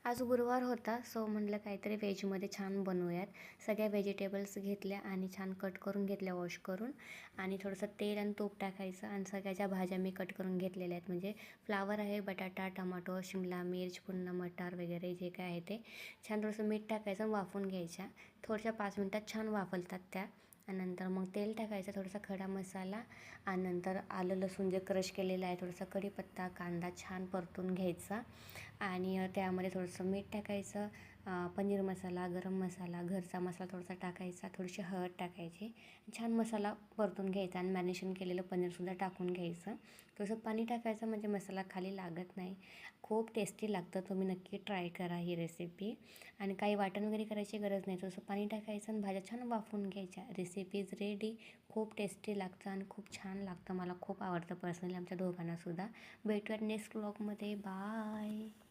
आज गुरुवार होता, सो म्हटलं काहीतरी व्हेजमध्ये छान बनवूयात. सगळ्या व्हेजिटेबल्स घेतल्या आणि छान कट करून घेतल्या वॉश करून, आणि थोडंसं तेल आणि तूप टाकायचं आणि सगळ्याच्या भाज्या मी कट करून घेतलेल्या आहेत. म्हणजे फ्लावर आहे, बटाटा, टमाटो, शिमला मिर्च, पुन्हा मटार वगैरे जे काय आहे ते छान थोडंसं मीठ टाकायचं आणि वाफवून घ्यायच्या. थोड्याशा 5 मिनटात छान वाफलतात त्या. आणि नंतर मग तेल टाकायचं, थोडासा खडा मसाला, आणि नंतर आलं लसूण जे क्रश केलेलं आहे, थोडासा कढीपत्ता, कांदा छान परतून घ्यायचा. आणि त्यामध्ये थोडंसं मीठ टाकायचं, पनीर मसाला, गरम मसाला, घरचा मसाला थोडासा टाकायचा, थोडीशी हळद टाकायची. छान मसाला परतून घ्यायचा आणि मॅरिनेशन केलेलं पनीरसुद्धा टाकून घ्यायचं. थोडंसं पाणी टाकायचं म्हणजे मसाला खाली लागत नाही. खूप टेस्टी लागतं, तुम्ही नक्की ट्राय करा ही रेसिपी. आणि काही वाटण वगैरे करायची गरज नाही, थोडंसं पाणी टाकायचं आणि भाज्या छान वाफवून घ्यायच्या. Recipe is ready. खूप टेस्टी लागतं आणि खूप छान लागतं. मला खूप आवडतं पर्सनली, आमच्या दोघांनासुद्धा. भेटूयात नेक्स्ट व्लॉगमध्ये. बाय.